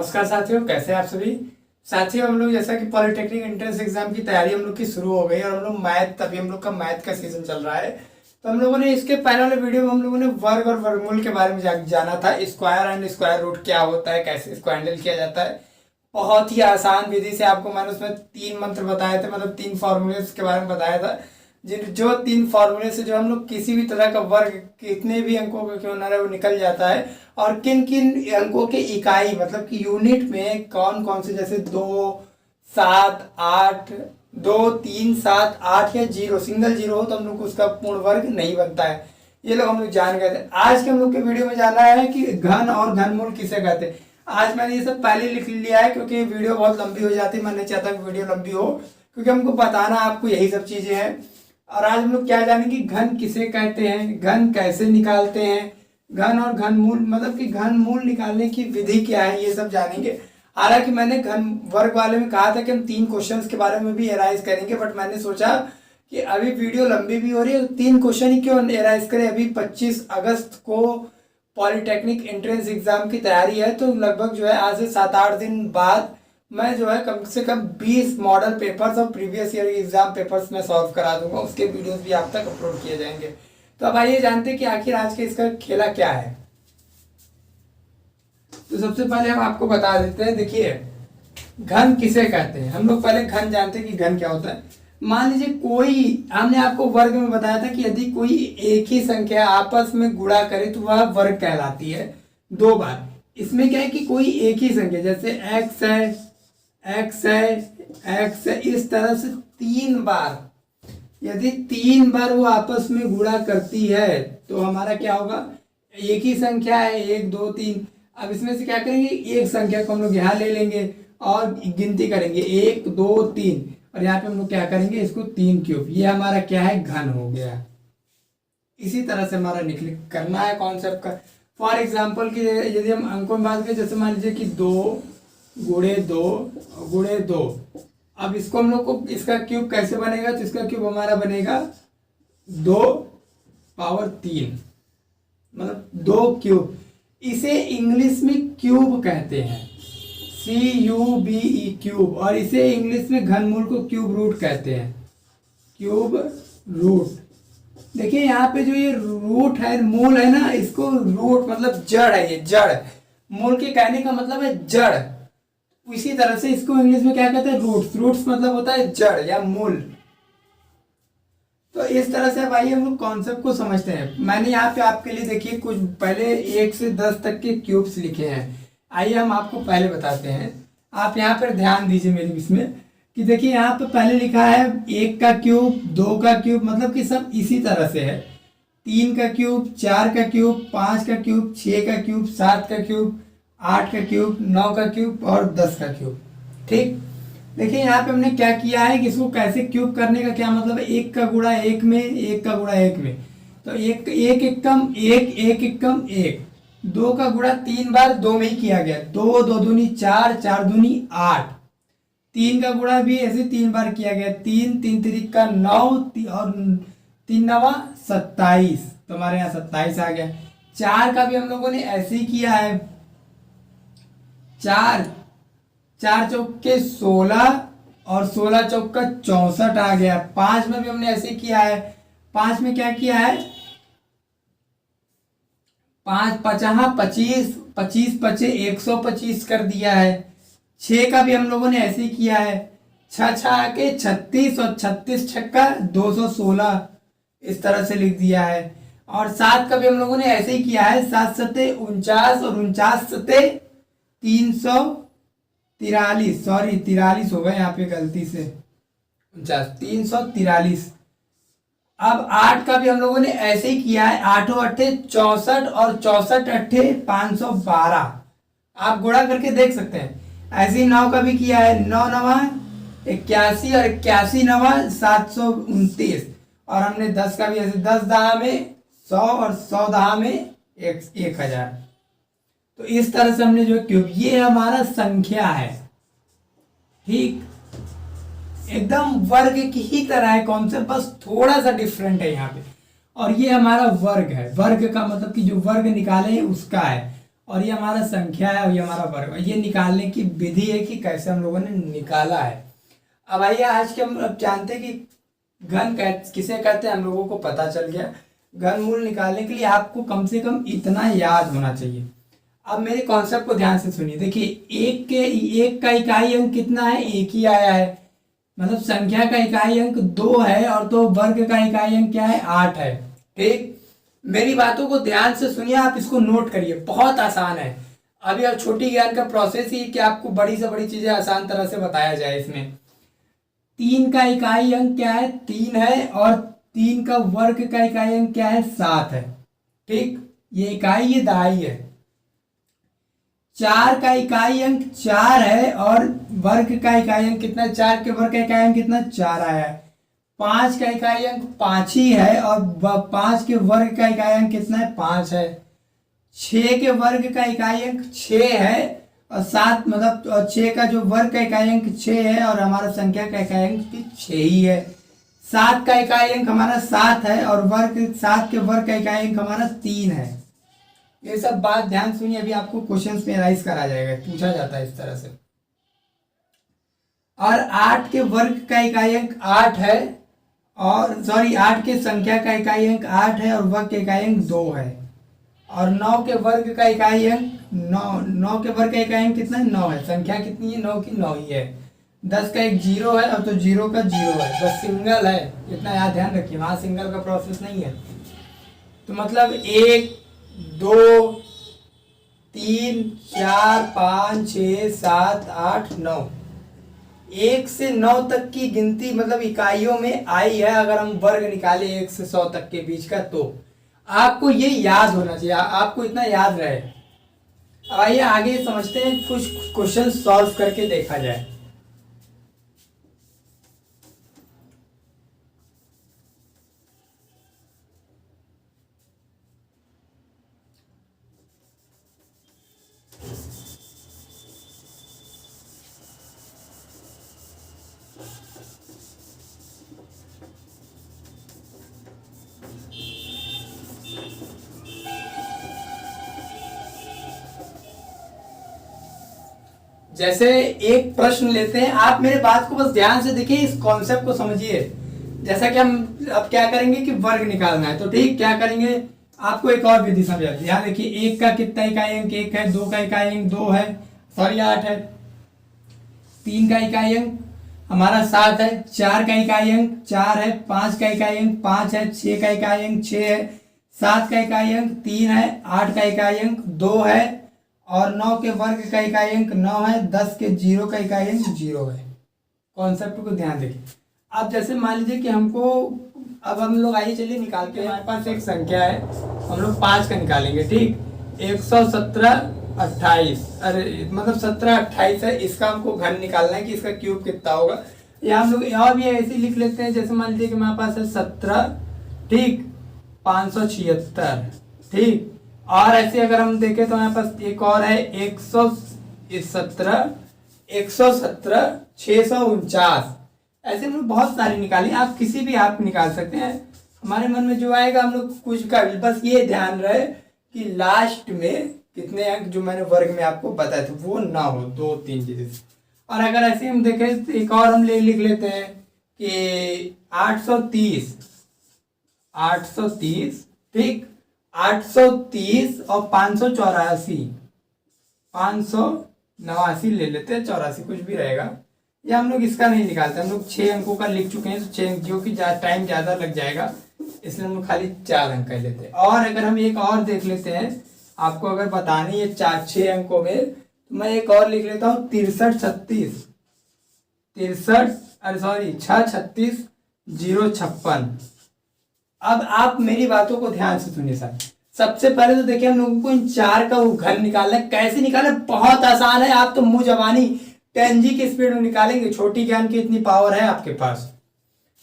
नमस्कार साथियों, कैसे हैं आप सभी साथियों। हम लोग जैसा कि पॉलिटेक्निक एंट्रेंस एग्जाम की तैयारी हम लोग की शुरू हो गई और हम लोग अभी हम लोग का मैथ का सीजन चल रहा है। तो हम लोगों ने इसके पहले वाले वीडियो में हम लोगों ने वर्ग और वर्गमूल के बारे में जाना था। स्क्वायर एंड स्क्वायर रूट क्या होता है, कैसे इसको हैंडल किया जाता है। बहुत ही आसान विधि से आपको मैंने उसमें 3 मंत्र बताए थे, मतलब 3 फॉर्मूले के बारे में बताया था। जो 3 फॉर्मूले से जो हम लोग किसी भी तरह का वर्ग कितने भी अंकों का क्यों ना रहे वो निकल जाता है। और किन किन अंकों के इकाई मतलब कि यूनिट में कौन कौन से, जैसे 2, 7, 8, 2, 3, 7, 8 या 0 सिंगल 0 हो तो हम लोग को उसका पूर्ण वर्ग नहीं बनता है। ये लोग हम लोग जान गए थे। आज के हम लोग के वीडियो में जानना है कि घन और घनमूल किसे कहते हैं। आज मैंने ये सब पहले लिख लिया है क्योंकि वीडियो बहुत लंबी हो जाती है। मैं नहीं चाहता कि वीडियो लंबी हो क्योंकि हमको बताना आपको यही सब चीजें हैं। और आज हम लोग क्या जानेंगे, घन किसे कहते हैं, घन कैसे निकालते हैं, घन और घनमूल मतलब कि घनमूल निकालने की विधि क्या है, ये सब जानेंगे। हालांकि मैंने घन वर्ग वाले में कहा था कि हम 3 क्वेश्चंस के बारे में भी एराइज करेंगे, बट मैंने सोचा कि अभी वीडियो लंबी भी हो रही है, 3 क्वेश्चन ही क्यों एराइज करें। अभी 25 अगस्त को पॉलिटेक्निक एंट्रेंस एग्जाम की तैयारी है, तो लगभग जो है आज से 7-8 दिन बाद मैं जो है कम से कम 20 मॉडल पेपर्स और प्रीवियस ईयर एग्जाम पेपर्स में सॉल्व करा दूंगा। उसके वीडियोस भी आप तक अपलोड किए जाएंगे। तो अब आइए जानते हैं कि आखिर आज के इसका खेला क्या है। तो सबसे पहले हम आपको बता देते हैं, देखिए घन किसे कहते हैं। हम लोग पहले घन जानते हैं कि घन क्या होता है। मान लीजिए कोई, हमने आपको वर्ग में बताया था कि यदि कोई एक ही संख्या आपस में गुणा करे तो वह वर्ग कहलाती है 2 बार। इसमें क्या है कि कोई एक ही संख्या, जैसे x है, x है, x है, इस तरह से 3 बार, यदि 3 बार वो आपस में गुणा करती है तो हमारा क्या होगा, एक ही संख्या है 1, 2, 3। अब इसमें से क्या करेंगे, एक संख्या को हम लोग यहाँ ले लेंगे और गिनती करेंगे 1, 2, 3 और यहाँ पे हम लोग क्या करेंगे, इसको 3 क्यूब। ये हमारा क्या है, घन हो गया। इसी तरह से हमारा निकल करना है कॉन्सेप्ट का। फॉर एग्जाम्पल की यदि हम अंकों में बात करें, जैसे मान लीजिए कि 2 गुणे 2 गुणे 2। अब इसको हम लोग को इसका क्यूब कैसे बनेगा, तो इसका क्यूब हमारा बनेगा 2 पावर 3, मतलब 2 क्यूब। इसे इंग्लिश में क्यूब कहते हैं, CUBE क्यूब। और इसे इंग्लिश में घनमूल को क्यूब रूट कहते हैं, क्यूब रूट। देखिए यहाँ पे जो ये रूट है, मूल है ना, इसको रूट मतलब जड़ है, ये जड़। मूल के कहने का मतलब है जड़। इसी तरह से इसको इंग्लिश में क्या कहते हैं, रूट्स। रूट्स मतलब होता है जड़ या मूल। तो इस तरह से अब आइए हम लोग कॉन्सेप्ट को समझते हैं। मैंने यहाँ पे आपके लिए देखिए कुछ पहले 1 से 10 तक के क्यूब्स लिखे हैं। आइए हम आपको पहले बताते हैं। आप यहाँ पर ध्यान दीजिए मेरी इसमें कि देखिए यहाँ पे पहले लिखा है 1 का क्यूब, 2 का क्यूब, मतलब कि सब इसी तरह से है। 3 का क्यूब, 4 का क्यूब, 5 का क्यूब, 6 का क्यूब, 7 का क्यूब, 8 का क्यूब, 9 का क्यूब और 10 का क्यूब। ठीक, देखिए यहाँ पे हमने क्या किया है कि इसको कैसे क्यूब करने का क्या मतलब है, 1 का गुणा 1 में, 1 का गुणा 1 में, तो 1 एकम 1, 1 एकम 1। 2 का गुणा 3 बार 2 में ही किया गया, 2, 2 दूनी 4, 4 दूनी 8। 3 का गुणा भी ऐसे 3 बार किया गया, 3, 3 तिरिका 9 और 3 नवा 27, तो हमारे यहाँ 27 आ गया। 4 का भी हम लोगों ने ऐसे ही किया है, 4 चौके 16 और 16 चौका 64 आ गया। 5 में भी हमने ऐसे किया है। 5 में क्या किया है, 5 पचाहा 25, 25 पचे 125 कर दिया है। 6 का भी हम लोगों ने ऐसे ही किया है, 6 छः के 36 और 36 छक्का 216, इस तरह से लिख दिया है। और 7 का भी हम लोगों ने ऐसे ही किया है, 7 सते 49 और 49 सते 343, सॉरी 43 हो गए यहाँ पे गलती से, 343। अब 8 का भी हम लोगों ने ऐसे ही किया है, 8 अट्ठे 64 और 64 अट्ठे 512, आप गुणा करके देख सकते हैं। ऐसे ही 9 का भी किया है, 9 नवा 81 और 81 नवा 729। और हमने 10 का भी ऐसे, 10 दहा में 100 और 100 दहा में 1000। तो इस तरह से हमने जो क्यूब, ये हमारा संख्या है, ठीक, एकदम वर्ग की ही तरह है कॉन्सेप्ट, बस थोड़ा सा डिफरेंट है यहाँ पे। और ये हमारा वर्ग है। वर्ग का मतलब कि जो वर्ग निकाले हैं उसका है। और ये हमारा संख्या है और ये हमारा वर्ग है। ये निकालने की विधि है कि कैसे हम लोगों ने निकाला है। अब आइए आज के हम अब जानते हैं कि घन किसे कहते हैं, हम लोगों को पता चल गया। घन मूल निकालने के लिए आपको कम से कम इतना याद होना चाहिए। अब मेरे कॉन्सेप्ट को ध्यान से सुनिए। देखिए एक का इकाई अंक कितना है, एक ही आया है, मतलब संख्या का इकाई अंक 2 है और तो वर्ग का इकाई अंक क्या है, 8 है। ठीक, मेरी बातों को ध्यान से सुनिए, आप इसको नोट करिए, बहुत आसान है। अभी अब छोटी ज्ञान का प्रोसेस ही कि आपको बड़ी से बड़ी चीजें आसान तरह से बताया जाए। इसमें 3 का इकाई अंक क्या है, 3 है, और 3 का वर्ग का इकाई अंक क्या है, 7 है। ठीक, ये इकाई ये दहाई है। 4 का इकाई अंक 4 है और वर्ग का इकाई अंक कितना है, 4 के वर्ग का इकाई अंक कितना, 4 आया है। 5 का इकाई अंक 5 ही है और 5 के वर्ग का इकाई अंक कितना है, 5 है। 6 के वर्ग का इकाई अंक 6 है और 7 मतलब 6 का जो वर्ग का इकाई अंक 6 है और हमारा संख्या का इकाई अंक भी 6 ही है। 7 का इकाई अंक हमारा 7 है और 7 के वर्ग का इकाई अंक हमारा 3 है। ये सब बात ध्यान सुनिए, अभी आपको क्वेश्चंस में राइज करा जाएगा, पूछा जाता है इस तरह से। और 8 के वर्ग का इकाई अंक 8 है और 8 के संख्या का इकाई अंक 8 है और वर्ग का इकाई अंक 2 है। और 9 के वर्ग का इकाई अंक 9 के वर्ग का इकाई अंक कितना है, 9 है। संख्या कितनी है, 9 की 9 ही है। 10 का एक 0 है और तो 0 का 0 है, बस सिंगल है, इतना याद ध्यान रखिए, वहां सिंगल का प्रोसेस नहीं है। तो मतलब 1 2 3 4 5 6 7 8 9, 1 से 9 तक की गिनती मतलब इकाइयों में आई है। अगर हम वर्ग निकाले 1 से 100 तक के बीच का, तो आपको ये याद होना चाहिए, आपको इतना याद रहे। अब आइए आगे समझते हैं, कुछ क्वेश्चन सॉल्व करके देखा जाए। जैसे एक प्रश्न लेते हैं, आप मेरे बात को बस ध्यान से देखिए, इस कॉन्सेप्ट को समझिए। जैसा कि हम अब क्या करेंगे कि वर्ग निकालना है, तो ठीक क्या करेंगे, आपको एक और विधि समझाते हैं। ध्यान देखिए, 1 का कितना इकाई अंक 1 है, 2 का इकाई अंक 2 है, 8 है। 3 का इकाई अंक हमारा 7 है, 4 का इकाई अंक 4 है, 5 का इकाई अंक 5 है, 6 का इकाई अंक 6 है, 7 का इकाई अंक 3 है, 8 का इकाई अंक 2 है और 9 के वर्ग का इकाई अंक 9 है, 10 के 0 का इकाई अंक 0 है। कॉन्सेप्ट को ध्यान देखिए। अब जैसे मान लीजिए कि हमको, अब हम लोग आइए चलिए निकालते हैं। हमारे पास एक संख्या है, हम लोग 5 का निकालेंगे। ठीक, 117 28, अरे मतलब 17 28 है, इसका हमको घन निकालना है कि इसका क्यूब कितना होगा। या हम लोग यहाँ भी ऐसे लिख लेते हैं, जैसे मान लीजिए कि हमारे पास है 17, ठीक, 576, ठीक। और ऐसे अगर हम देखें तो हमारे पास एक और है 117 649। ऐसे हम लोग बहुत सारे निकाले, आप किसी भी आप निकाल सकते हैं, हमारे मन में जो आएगा हम लोग कुछ का। बस ये ध्यान रहे कि लास्ट में कितने अंक जो मैंने वर्ग में आपको बताए थे वो ना हो, 2-3 चीजें। और अगर ऐसे हम देखें तो एक और हम लिख लेते हैं कि 830, ठीक, 830 और 589 ले लेते हैं, 84 कुछ भी रहेगा। या हम लोग इसका नहीं निकालते, हम लोग 6 अंकों का लिख चुके हैं, तो 6 अंक क्योंकि टाइम ज्यादा लग जाएगा, इसलिए हम लोग खाली 4 अंक का लेते हैं। और अगर हम एक और देख लेते हैं, आपको अगर बतानी है 4-6 अंकों में, तो मैं एक और लिख लेता हूँ 63 36 056। अब आप मेरी बातों को ध्यान से सुनिए सर। सबसे पहले तो देखिए हम लोगों को इन 4 का घन निकालना है। कैसे निकाले, बहुत आसान है, आप तो मुंह जबानी 10G की स्पीड में निकालेंगे। छोटी ज्ञान की इतनी पावर है आपके पास।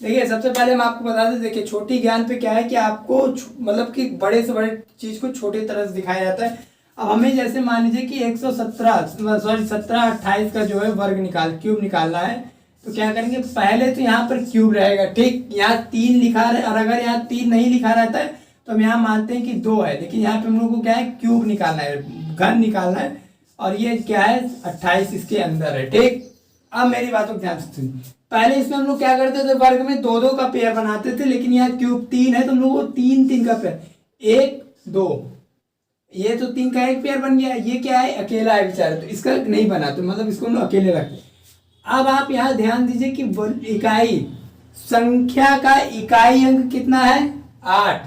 देखिए सबसे पहले हम आपको बता दें, देखिए छोटी ज्ञान पे क्या है कि आपको मतलब कि बड़े से बड़े चीज को छोटी तरह से दिखाया जाता है। अब हमें जैसे मान लीजिए कि 17 28 का जो है वर्ग क्यूब निकालना है, तो क्या करेंगे, पहले तो यहाँ पर क्यूब रहेगा, ठीक। यहाँ 3 लिखा है और अगर यहाँ 3 नहीं लिखा रहता है तो हम यहाँ मानते हैं कि 2 है, लेकिन यहाँ पे हम लोग को क्या है, क्यूब निकालना है, घन निकालना है और ये क्या है 28 इसके अंदर है। ठीक, अब मेरी बातों को ध्यान से सुनिए। पहले इसमें हम लोग क्या करते थे, वर्ग में 2 2 का पेयर बनाते थे, लेकिन यहाँ क्यूब 3 है तो हम लोग वो 3 3 का पेयर, 1 2, ये तो 3 का एक पेयर बन गया। ये क्या है, अकेला है बेचारा, तो इसका नहीं बना, तो मतलब इसको हम लोग अकेले रखते। अब आप यहाँ ध्यान दीजिए कि इकाई संख्या का इकाई अंक कितना है 8।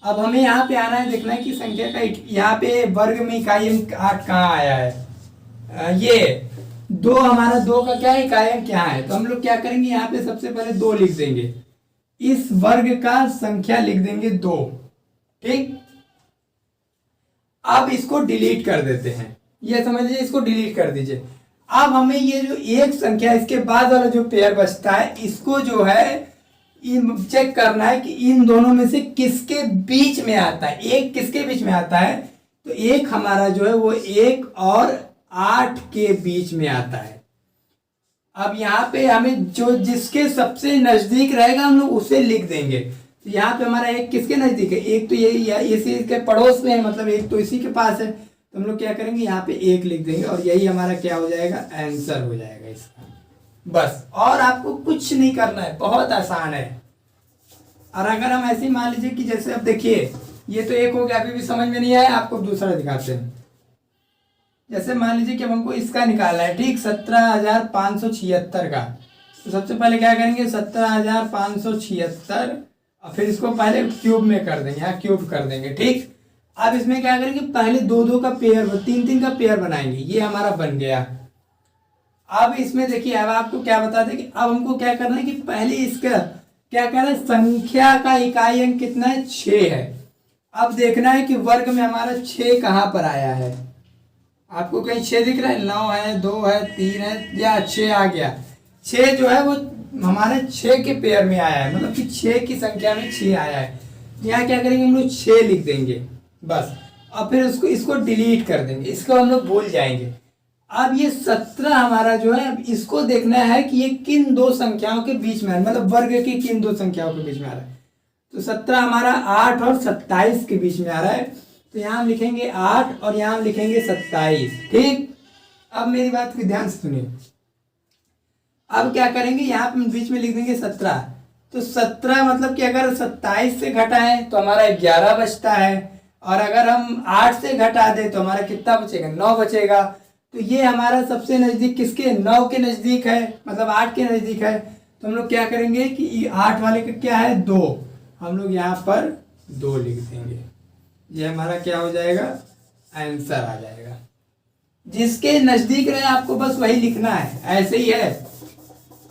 अब हमें यहाँ पे आना है, देखना है कि संख्या का यहाँ पे वर्ग में इकाई अंक 8 कहाँ आया है। ये 2 हमारा 2 का क्या है इकाई अंक क्या है, तो हम लोग क्या करेंगे यहाँ पे सबसे पहले 2 लिख देंगे, इस वर्ग का संख्या लिख देंगे 2। ठीक, अब इसको डिलीट कर देते हैं, ये समझ लीजिए, इसको डिलीट कर दीजिए। अब हमें ये जो एक संख्या इसके बाद वाला जो पेयर बचता है, इसको जो है चेक करना है कि इन दोनों में से किसके बीच में आता है। एक किसके बीच में आता है, तो एक हमारा जो है वो 1 और 8 के बीच में आता है। अब यहाँ पे हमें जो जिसके सबसे नजदीक रहेगा हम लोग उसे लिख देंगे। तो यहाँ पे हमारा एक किसके नजदीक है, एक तो ये इसी के पड़ोस में है, मतलब एक तो इसी के पास है, तो हम लोग क्या करेंगे यहाँ पे 1 लिख देंगे और यही हमारा क्या हो जाएगा, आंसर हो जाएगा इसका। बस, और आपको कुछ नहीं करना है, बहुत आसान है। और अगर हम ऐसे ही मान लीजिए कि जैसे अब देखिए ये तो एक हो गया, अभी भी समझ में नहीं आया, आपको दूसरा दिखाते हैं। जैसे मान लीजिए कि अब हमको इसका निकालना है, ठीक, 17,576 का। तो सबसे पहले क्या करेंगे, 17,576 और फिर इसको पहले क्यूब में कर देंगे, यहाँ क्यूब कर देंगे। ठीक, अब इसमें क्या करेंगे, पहले 2 2 का पेयर 3 3 का पेयर बनाएंगे, ये हमारा बन गया। अब इसमें देखिए, अब आपको क्या बता दें कि अब हमको क्या करना है कि पहले इसका क्या करना है, संख्या का इकाई अंक कितना है, 6 है। अब देखना है कि वर्ग में हमारा 6 कहाँ पर आया है। आपको कहीं 6 दिख रहा है, 9 है, 2 है, 3 है, या 6 आ गया। 6 जो है वो हमारे 6 के पेयर में आया है, मतलब कि 6 की संख्या में 6 आया है। यहाँ क्या करेंगे, हम लोग 6 लिख देंगे बस, और फिर इसको डिलीट कर देंगे, इसको हम लोग भूल जाएंगे। अब ये 17 हमारा जो है, अब इसको देखना है कि ये किन 2 संख्याओं के बीच में है, मतलब वर्ग की किन 2 संख्याओं के बीच में आ रहा है। तो 17 हमारा 8 और 27 के बीच में आ रहा है, तो यहाँ हम लिखेंगे 8 और यहाँ हम लिखेंगे 27। ठीक, अब मेरी बात को ध्यान से सुनिए। अब क्या करेंगे, यहाँ पे बीच में लिख देंगे 17। तो 17 मतलब कि अगर 27 से घटाएं तो हमारा 11 बचता है, और अगर हम 8 से घटा दें तो हमारा कितना बचेगा, 9 बचेगा। तो ये हमारा सबसे नजदीक किसके, 9 के नजदीक है, मतलब 8 के नजदीक है। तो हम लोग क्या करेंगे कि 8 वाले का क्या है 2, हम लोग यहाँ पर 2 लिख देंगे, ये हमारा क्या हो जाएगा, आंसर आ जाएगा। जिसके नजदीक रहे आपको बस वही लिखना है, ऐसे ही है।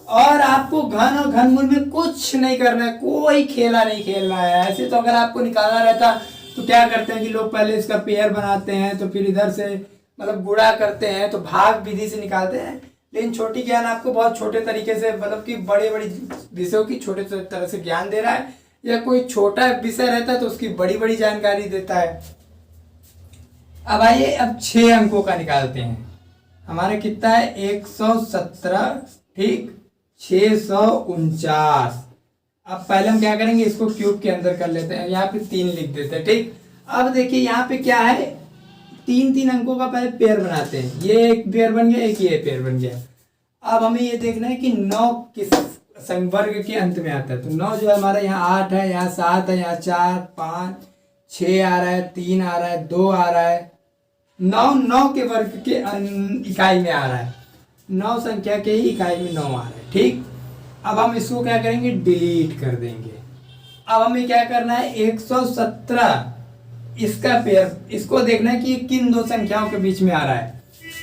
और आपको घन और घनमूल में कुछ नहीं करना है, कोई खेला नहीं खेलना है। ऐसे तो अगर आपको निकालना रहता तो क्या करते हैं कि लोग पहले इसका पेयर बनाते हैं, तो फिर इधर से मतलब गुणा करते हैं, तो भाग विधि से निकालते हैं। लेकिन छोटी ज्ञान आपको बहुत छोटे तरीके से, मतलब कि बड़े बड़ी विषयों की छोटे तरह से ज्ञान दे रहा है, या कोई छोटा विषय रहता है तो उसकी बड़ी बड़ी जानकारी देता है। अब आइए, अब 6 अंकों का निकालते हैं। हमारे कितना है 117, ठीक, 649। अब पहले हम क्या करेंगे, इसको क्यूब के अंदर कर लेते हैं, यहाँ पे 3 लिख देते हैं। ठीक, अब देखिए यहाँ पे क्या है, 3 3 अंकों का पहले पेयर बनाते हैं। ये एक पेयर बन गया, एक ये पेयर बन गया। अब हमें ये देखना है कि 9 किस वर्ग के अंत में आता है। तो 9 जो है हमारा यहाँ 8 है, यहाँ 7 है, यहाँ 4 5 6 आ रहा है, 3 आ रहा है, 2 आ रहा है, 9 के वर्ग के इकाई में आ रहा है, 9 संख्या के ही इकाई में 9 आ रहा है। ठीक, अब हम इसको क्या करेंगे, डिलीट कर देंगे। अब हमें क्या करना है, 117 इसका पेयर, इसको देखना है कि किन 2 संख्याओं के बीच में आ रहा है।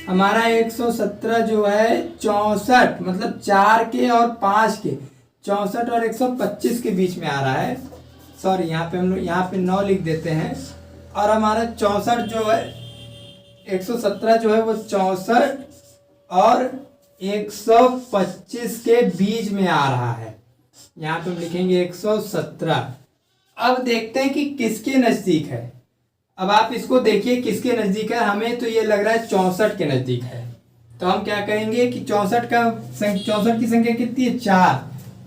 हमारा 117 जो है 64, मतलब 4 के और 5 के, 64 और 125 के बीच में आ रहा है। सॉरी, यहाँ पे हम लोग यहाँ पे 9 लिख देते हैं। और हमारा 64 जो है 117 जो है वो 64 और 125 के बीच में आ रहा है। यहाँ पे हम लिखेंगे 117। अब देखते हैं कि किसके नजदीक है। अब आप इसको देखिए किसके नजदीक है। हमें तो ये लग रहा है 64 के नजदीक है। तो हम क्या करेंगे कि 64 की संख्या कितनी है, 4।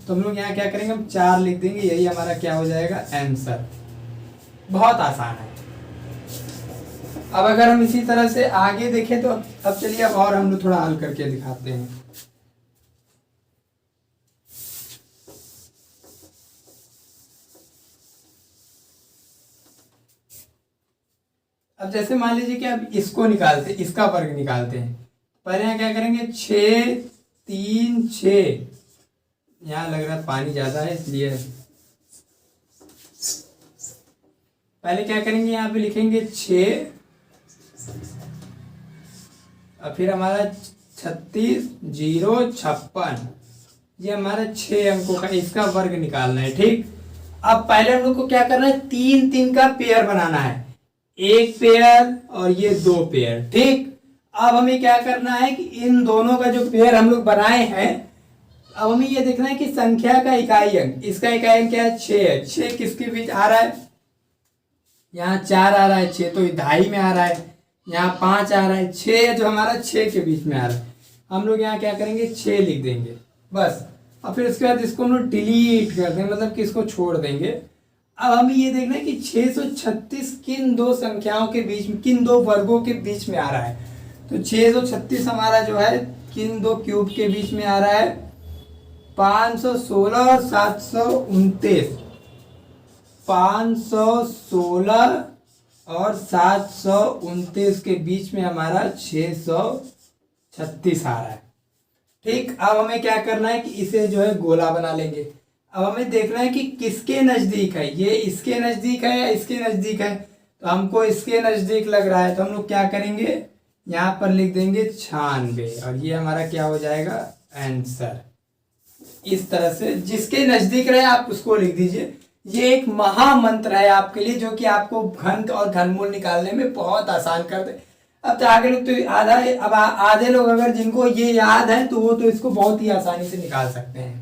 तो हम लोग यहाँ क्या करेंगे, हम 4 लिख देंगे। यही हमारा क्या हो जाएगा, आंसर। बहुत आसान है। अब अगर हम इसी तरह से आगे देखें तो अब चलिए अब और हम लोग थोड़ा हल करके दिखाते हैं। अब जैसे मान लीजिए कि अब इसको निकालते, इसका वर्ग निकालते हैं। पहले यहाँ क्या करेंगे, 6 3 6, यहाँ लग रहा है पानी ज्यादा है इसलिए पहले क्या करेंगे, यहाँ पे लिखेंगे 6 और फिर हमारा 36 0 56, ये हमारा 6 अंकों का इसका वर्ग निकालना है। ठीक, अब पहले हम लोग को क्या करना है, 3 3 का पेयर बनाना है, एक पेयर और ये 2 पेयर। ठीक, अब हमें क्या करना है कि इन दोनों का जो पेयर हम लोग बनाए हैं, अब हमें ये देखना है कि संख्या का इकाई अंक, इसका इकाई अंक क्या है, 6 है। 6 किसके बीच आ रहा है, यहाँ 4 आ रहा है, 6 तो ढाई में आ रहा है, यहाँ 5 आ रहा है, 6 जो हमारा 6 के बीच में आ रहा है, हम लोग यहाँ क्या करेंगे, 6 लिख देंगे बस। और फिर उसके बाद इसको हम लोग डिलीट कर देंगे, मतलब कि इसको छोड़ देंगे। अब हमें ये देखना है कि 636 किन दो संख्याओं के बीच में, किन दो वर्गों के बीच में आ रहा है। तो 636 हमारा जो है किन दो क्यूब के बीच में आ रहा है, 516 और 729, 516 और 729 के बीच में हमारा 636 आ रहा है। ठीक, अब हमें क्या करना है कि इसे जो है गोला बना लेंगे। अब हमें देखना है कि किसके नजदीक है, ये इसके नजदीक है या इसके नजदीक है। तो हमको इसके नजदीक लग रहा है, तो हम लोग क्या करेंगे, यहाँ पर लिख देंगे 96 और ये हमारा क्या हो जाएगा, आंसर। इस तरह से जिसके नजदीक रहे आप उसको लिख दीजिए। ये एक महामंत्र है आपके लिए, जो कि आपको घन और घनमूल निकालने में बहुत आसान कर दे। अब तो आगे लोग तो आधे लोग अगर जिनको ये याद है तो वो तो इसको बहुत ही आसानी से निकाल सकते हैं।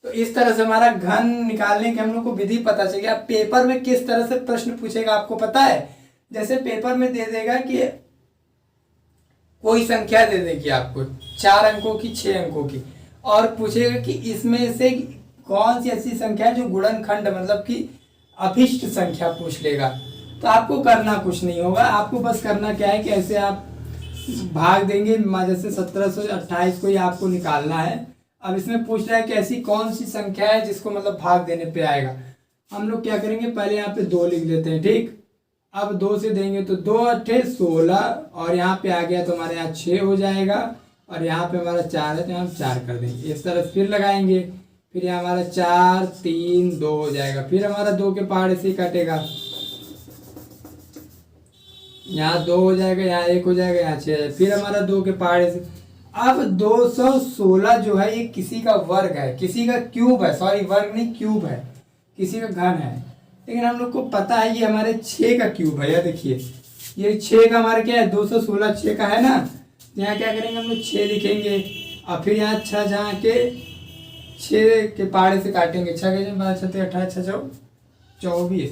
तो इस तरह से हमारा घन निकालने की हम लोग को विधि पता चल गया। पेपर में किस तरह से प्रश्न पूछेगा आपको पता है, जैसे पेपर में दे देगा कि कोई संख्या दे देगी आपको 4 अंकों की, 6 अंकों की, और पूछेगा कि इसमें से कौन सी ऐसी संख्या है जो गुणनखंड मतलब कि अभिष्ट संख्या पूछ लेगा। तो आपको करना कुछ नहीं होगा, आपको बस करना क्या है कि ऐसे आप भाग देंगे, जैसे 1728 को ही आपको निकालना है। अब इसमें पूछ रहा है कि ऐसी कौन सी संख्या है जिसको मतलब भाग देने पे आएगा। हम लोग क्या करेंगे, पहले यहाँ पे 2 लिख लेते हैं। ठीक, अब 2 से देंगे तो 2 8 16 और यहाँ पे आ गया तो हमारे यहाँ 6 हो जाएगा, और यहाँ पे हमारा 4 है तो यहाँ 4 कर देंगे। इस तरह फिर लगाएंगे, फिर यहाँ हमारा 4 3 2 हो जाएगा, फिर हमारा 2 के पहाड़े से कटेगा, यहाँ 2 हो जाएगा, यहाँ 1 हो जाएगा, यहाँ 6 है, फिर हमारा 2 के पहाड़े से। अब 216 जो है ये किसी का वर्ग है, किसी का क्यूब है, सॉरी वर्ग नहीं क्यूब है, किसी का घन है। लेकिन हम लोग को पता है ये हमारे 6 का क्यूब है। यह देखिए ये 6 का हमारा क्या है, 216 6 का है ना। यहाँ क्या करेंगे, हम लोग 6 लिखेंगे और फिर यहाँ 6 जहाँ के 6 के पहाड़े से काटेंगे, 6 के 12 6 18 6 24।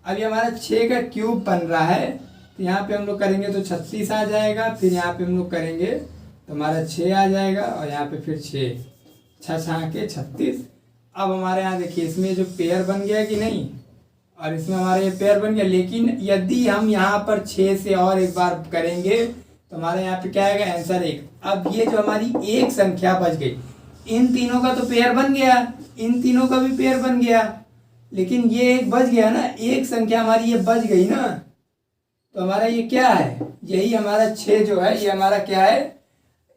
अब ये हमारा 6 का क्यूब बन रहा है, तो यहाँ पे हम लोग करेंगे तो 36 आ जाएगा, फिर यहाँ पे हम लोग करेंगे तो हमारा 6 आ जाएगा, और यहाँ पे फिर 6 6 के 36। अब हमारे यहाँ देखिए इसमें जो पेयर बन गया कि नहीं, और इसमें हमारे ये पेयर बन गया। लेकिन यदि हम यहाँ पर 6 से और एक बार करेंगे तो हमारे यहाँ पे क्या आएगा, आंसर 1। अब ये जो हमारी एक संख्या बच गई, इन तीनों का तो पेयर बन गया, इन तीनों का भी पेयर बन गया, लेकिन ये एक बच गया ना, एक संख्या हमारी ये बच गई ना। तो हमारा ये क्या है, यही हमारा 6 जो है ये हमारा क्या है,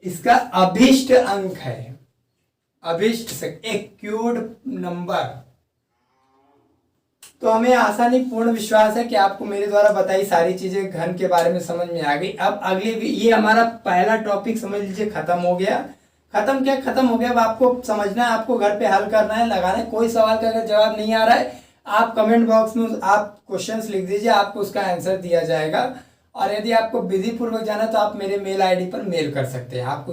इसका अभिष्ट अंक है, अभिष्ट से एक क्यूड नंबर। तो हमें आसानी पूर्ण विश्वास है कि आपको मेरे द्वारा बताई सारी चीजें घन के बारे में समझ में आ गई। अब अगले ये हमारा पहला टॉपिक समझ लीजिए खत्म हो गया। खत्म क्या खत्म हो गया, अब आपको समझना है, आपको घर पे हल करना है, लगाना है। कोई सवाल का अगर जवाब नहीं आ रहा है आप कमेंट बॉक्स में आप क्वेश्चंस लिख दीजिए, आपको उसका आंसर दिया जाएगा। और यदि आपको विधि पूर्वक जाना तो आप मेरे मेल आईडी पर मेल कर सकते हैं, आपको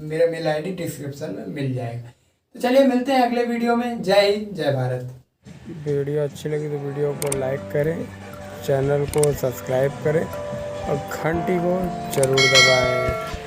मेरा मेल आईडी डिस्क्रिप्शन में मिल जाएगा। तो चलिए मिलते हैं अगले वीडियो में। जय हिंद, जय भारत। वीडियो अच्छी लगी तो वीडियो को लाइक करें, चैनल को सब्सक्राइब करें और घंटी को ज़रूर दबाएं।